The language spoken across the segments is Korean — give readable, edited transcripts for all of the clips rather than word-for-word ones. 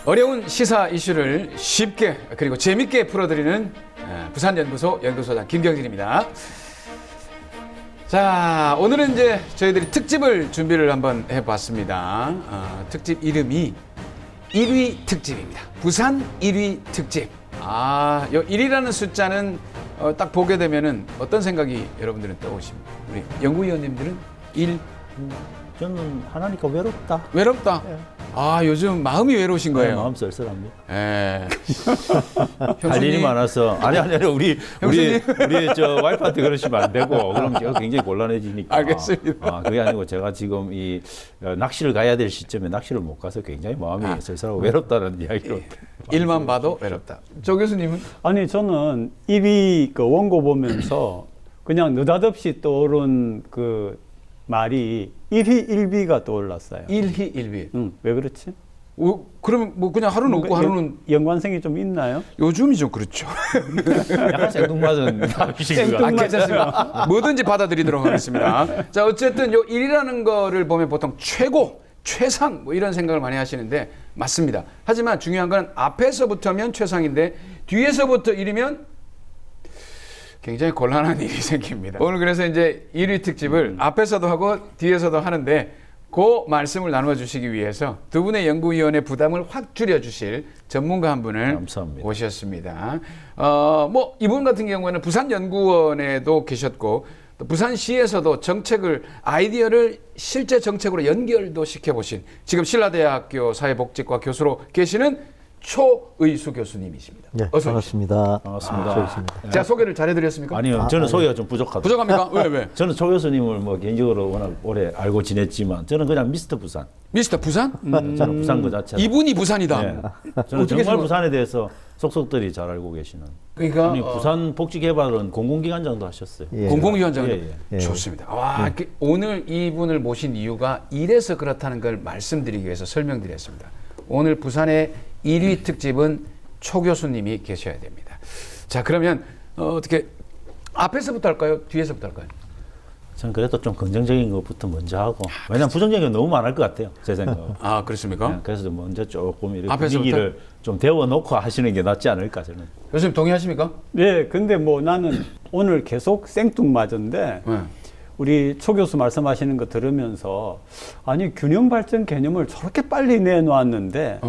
어려운 시사 이슈를 쉽게 그리고 재밌게 풀어드리는 부산연구소 연구소장 김경진입니다. 자, 오늘은 이제 저희들이 특집을 준비를 한번 해봤습니다. 특집 이름이 1위 특집입니다. 부산 1위 특집. 요 1위라는 숫자는 딱 보게 되면은 어떤 생각이 여러분들은 떠오십니까? 우리 연구위원님들은 1. 저는 하나니까 외롭다. 외롭다. 예. 요즘 마음이 외로우신 거예요. 네, 마음 쓸쓸합니다. 예. 할 일이 많아서 아니 우리 저 와이프한테 그러시면 안 되고 그럼 제가 굉장히 곤란해지니까. 알겠습니다. 그게 아니고 제가 지금 이 낚시를 가야 될 시점에 낚시를 못 가서 굉장히 마음이 쓸쓸하고 외롭다는 이야기로. 일만 봐도 외롭다. 조 교수님은? 아니 저는 1위 그 원고 보면서 그냥 느닷없이 떠오른 그 말이 1위 1비가 떠올랐어요. 1위 1비. 응, 왜 그렇지? 그러면 뭐 그냥 하루는 없고 하루는 연관성이 좀 있나요? 요즘이 좀 그렇죠. 약간 생뚱맞은 생뚱맞은. 괜찮습니다. 뭐든지 받아들이도록 하겠습니다. 자, 어쨌든 요 1이라는 거를 보면 보통 최고, 최상 뭐 이런 생각을 많이 하시는데 맞습니다. 하지만 중요한 건 앞에서부터면 최상인데 뒤에서부터 1이면 굉장히 곤란한 일이 생깁니다. 오늘 그래서 이제 1위 특집을 앞에서도 하고 뒤에서도 하는데 그 말씀을 나누어 주시기 위해서 두 분의 연구위원의 부담을 확 줄여 주실 전문가 한 분을 감사합니다. 모셨습니다. 뭐 이분 같은 경우에는 부산연구원에도 계셨고 또 부산시에서도 정책을 아이디어를 실제 정책으로 연결도 시켜보신 지금 신라대학교 사회복지과 교수로 계시는 초의수 교수님이십니다. 네, 어서 반갑습니다. 반갑습니다. 조이수입니다. 제가 소개를 잘해드렸습니까? 아니요, 저는 소개가 좀 부족하다. 부족합니까? 왜? 저는 조 교수님을 뭐 개인적으로 워낙 오래 알고 지냈지만 저는 그냥 미스터 부산. 미스터 부산? 저는 부산 그 자체. 이분이 부산이다. 네. 저는 정말 부산에 대해서 속속들이 잘 알고 계시는. 그러니까 아니, 부산 복지개발은 공공기관장도 하셨어요. 예. 공공위원장 예. 좋습니다. 와, 오늘 이분을 모신 이유가 이래서 그렇다는 걸 말씀드리기 위해서 설명드렸습니다. 오늘 부산의 1위 특집은 초 교수님이 계셔야 됩니다. 자, 그러면 어떻게 앞에서부터 할까요? 뒤에서부터 할까요? 저는 그래도 좀 긍정적인 것부터 먼저 하고. 왜냐면 부정적인 건 너무 많을 것 같아요. 제 생각은. 그렇습니까? 네, 그래서 먼저 조금 이렇게 앞에서부터? 분위기를 좀 데워놓고 하시는 게 낫지 않을까 저는. 교수님 동의하십니까? 네, 근데 뭐 나는 오늘 계속 생뚱맞은데 네. 우리 초 교수 말씀하시는 거 들으면서 아니 균형 발전 개념을 저렇게 빨리 내놓았는데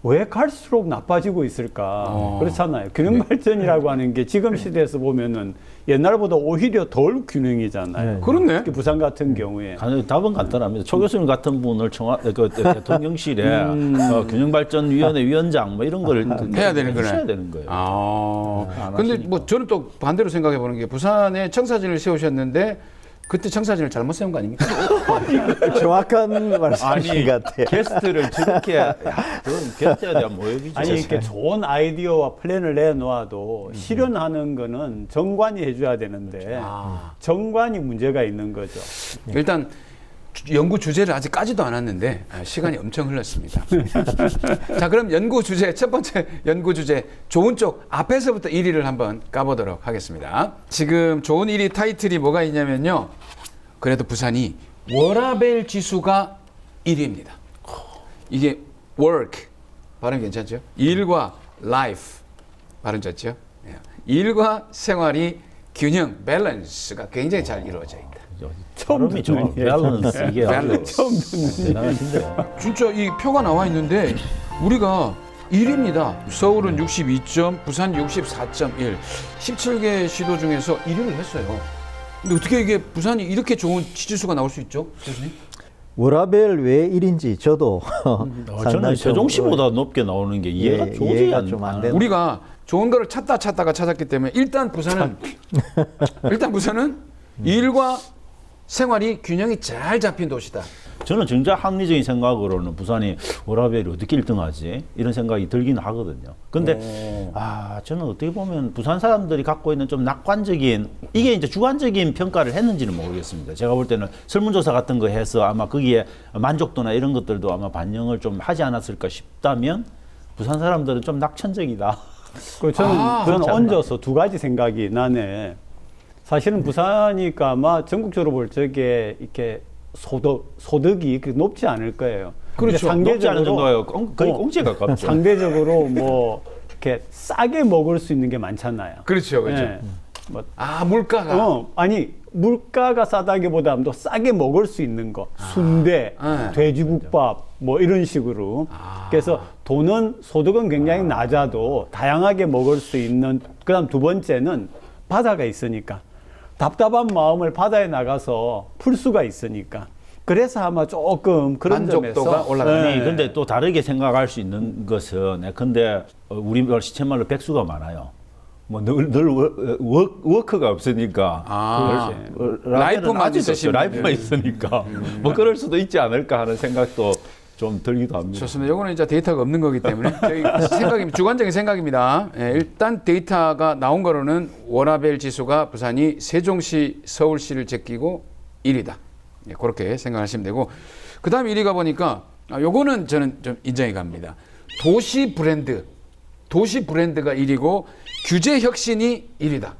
왜 갈수록 나빠지고 있을까? 그렇잖아요. 균형 발전이라고 하는 게 지금 시대에서 보면은 옛날보다 오히려 덜 균형이잖아요. 그렇네. 특히 부산 같은 경우에. 답은 간단합니다. 초 교수님 같은 분을 대통령실에 균형발전위원회 위원장 뭐 이런 걸 해야 되는 거네. 해야 되는 거예요. 근데 하시니까. 뭐 저는 또 반대로 생각해 보는 게 부산에 청사진을 세우셨는데 그때 청사진을 잘못 세운 거 아닙니까? 정확한 말씀이신 것 같아요. 게스트를 저렇게 그건 게스트에 대한 모욕이죠. 아니 이렇게 좋은 아이디어와 플랜을 내놓아도 실현하는 거는 정관이 해줘야 되는데 정관이 문제가 있는 거죠. 일단 연구 주제를 아직 까지도 않았는데 시간이 엄청 흘렀습니다. 자, 그럼 연구 주제 첫 번째 연구 주제 좋은 쪽 앞에서부터 1위를 한번 까보도록 하겠습니다. 지금 좋은 1위 타이틀이 뭐가 있냐면요. 그래도 부산이 워라밸 지수가 1위입니다. 이게 work 발음 괜찮죠? 일과 life 발음 좋죠? 일과 생활이 균형 밸런스가 굉장히 잘 이루어져 있다. 처음이 좀 밸런스 이게 처음 듣는 대단하신데. 진짜 이 표가 나와 있는데 우리가 1위입니다. 서울은 62점, 부산 64.1, 17개 시도 중에서 1위를 했어요. 근데 어떻게 이게 부산이 이렇게 좋은 지지수가 나올 수 있죠, 교수님? 워라벨 왜 1인지 저도 저는 상당히 세종시보다 높게 나오는 게 이해가 도저히 이해가 안 좀 안 돼요. 되는. 우리가 좋은 거를 찾다가 찾았기 때문에 일단 부산은 일과 생활이 균형이 잘 잡힌 도시다. 저는 진짜 합리적인 생각으로는 부산이 워라밸이 어떻게 1등하지? 이런 생각이 들긴 하거든요. 근데 저는 어떻게 보면 부산 사람들이 갖고 있는 좀 낙관적인 이게 이제 주관적인 평가를 했는지는 모르겠습니다. 제가 볼 때는 설문조사 같은 거 해서 아마 거기에 만족도나 이런 것들도 아마 반영을 좀 하지 않았을까 싶다면 부산 사람들은 좀 낙천적이다. 저는 얹어서 두 가지 생각이 나네. 사실은 부산이니까 아마 전국적으로 볼 적에 이렇게 소득이 높지 않을 거예요. 그렇죠. 근데 높지 않은 정도예요. 거의 뭐 공지에 가깝죠. 상대적으로 뭐 이렇게 싸게 먹을 수 있는 게 많잖아요. 그렇죠, 그렇죠. 예. 뭐 아, 물가가. 아니 물가가 싸다기보다도 싸게 먹을 수 있는 거, 순대, 네. 돼지국밥 뭐 이런 식으로. 그래서 돈은 소득은 굉장히 낮아도 다양하게 먹을 수 있는. 그다음 두 번째는 바다가 있으니까 답답한 마음을 바다에 나가서 풀 수가 있으니까. 그래서 아마 조금 그런 만족도가 점에서 올라가네. 아니, 근데 또 다르게 생각할 수 있는 것은, 근데 우리말 시쳇말로 백수가 많아요. 뭐 늘 워크가 없으니까. 라이프만 있으시면 라이프만 있으니까. 뭐 그럴 수도 있지 않을까 하는 생각도 좀 들기도 합니다. 좋습니다. 이거는 이제 데이터가 없는 거기 때문에 저희 생각이 주관적인 생각입니다. 예, 일단 데이터가 나온 거로는 워라벨 지수가 부산이 세종시, 서울시를 제끼고 1위다. 예, 그렇게 생각하시면 되고, 그 다음 1위가 보니까 요거는 저는 좀 인정이 갑니다. 도시 브랜드가 1위고 규제 혁신이 1위다.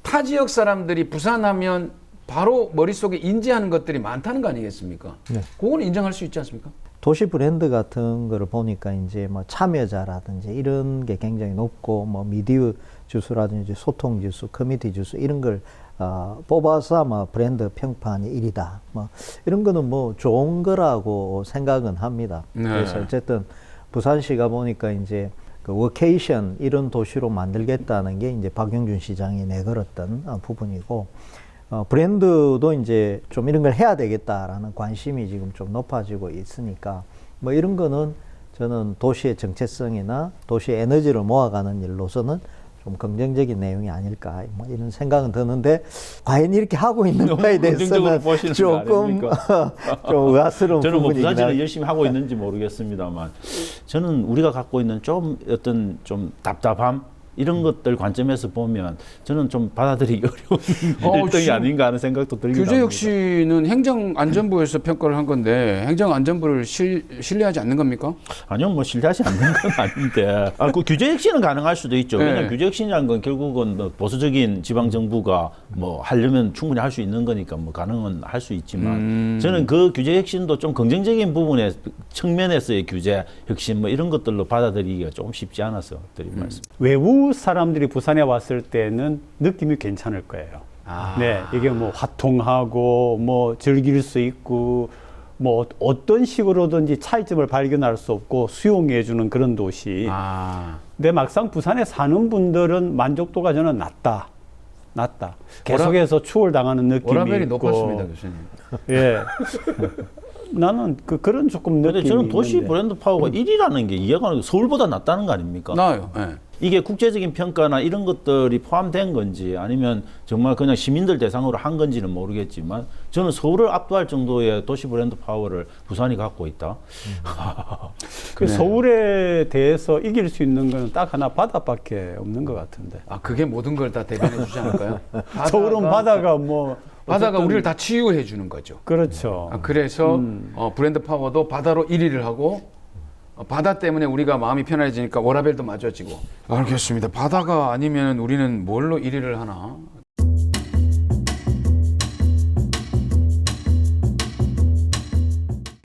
타 지역 사람들이 부산하면 바로 머릿속에 인지하는 것들이 많다는 거 아니겠습니까? 네. 그거는 인정할 수 있지 않습니까? 도시 브랜드 같은 거를 보니까 이제 뭐 참여자라든지 이런 게 굉장히 높고 뭐 미디어 지수라든지 소통 지수, 커뮤니티 지수 이런 걸 뽑아서 아마 브랜드 평판이 1위다. 뭐 이런 거는 뭐 좋은 거라고 생각은 합니다. 네. 그래서 어쨌든 부산시가 보니까 이제 그 워케이션 이런 도시로 만들겠다는 게 이제 박영준 시장이 내걸었던 부분이고, 브랜드도 이제 좀 이런 걸 해야 되겠다라는 관심이 지금 좀 높아지고 있으니까 뭐 이런 거는 저는 도시의 정체성이나 도시의 에너지를 모아가는 일로서는 좀 긍정적인 내용이 아닐까 뭐 이런 생각은 드는데, 과연 이렇게 하고 있는 거에 대해서는 조금 좀 의아스러운 저는 뭐 부분이긴 부산시는 하죠. 열심히 하고 있는지 모르겠습니다만, 저는 우리가 갖고 있는 좀 어떤 좀 답답함 이런 것들 관점에서 보면 저는 좀 받아들이기 어려운 일등이 지금 아닌가 하는 생각도 들기도 규제 합니다. 혁신은 행정안전부에서 평가를 한 건데 행정안전부를 신뢰하지 않는 겁니까? 아니요, 뭐 신뢰하지 않는 건 아닌데, 그 규제 혁신은 가능할 수도 있죠. 네. 왜냐하면 규제 혁신이라는 건 결국은 뭐 보수적인 지방 정부가 뭐 하려면 충분히 할 수 있는 거니까 뭐 가능은 할 수 있지만, 저는 그 규제 혁신도 좀 긍정적인 부분의 측면에서의 규제 혁신 뭐 이런 것들로 받아들이기가 조금 쉽지 않아서 드린 말씀. 외부 사람들이 부산에 왔을 때는 느낌이 괜찮을 거예요. 네, 이게 뭐 화통하고 뭐 즐길 수 있고 뭐 어떤 식으로든지 차이점을 발견할 수 없고 수용해주는 그런 도시. 근데 막상 부산에 사는 분들은 만족도가 저는 낮다. 계속해서 추월당하는 느낌이 워라벨이 있고. 높았습니다, 교수님. 예. 나는 그런 조금 느낌이 근데 저는 도시 있는데. 브랜드 파워가 1위라는 게 이해가 안 가고, 서울보다 낫다는 거 아닙니까? 나아요. 예. 이게 국제적인 평가나 이런 것들이 포함된 건지 아니면 정말 그냥 시민들 대상으로 한 건지는 모르겠지만, 저는 서울을 압도할 정도의 도시 브랜드 파워를 부산이 갖고 있다. 그 서울에 대해서 이길 수 있는 건 딱 하나, 바다밖에 없는 것 같은데. 그게 모든 걸 다 대변해 주지 않을까요? 서울은 바다가 뭐 바다가 어쨌든 우리를 다 치유해 주는 거죠. 그렇죠. 그래서 브랜드 파워도 바다로 1위를 하고, 바다 때문에 우리가 마음이 편안해지니까 워라벨도 맞아지고. 알겠습니다. 바다가 아니면 우리는 뭘로 1위를 하나?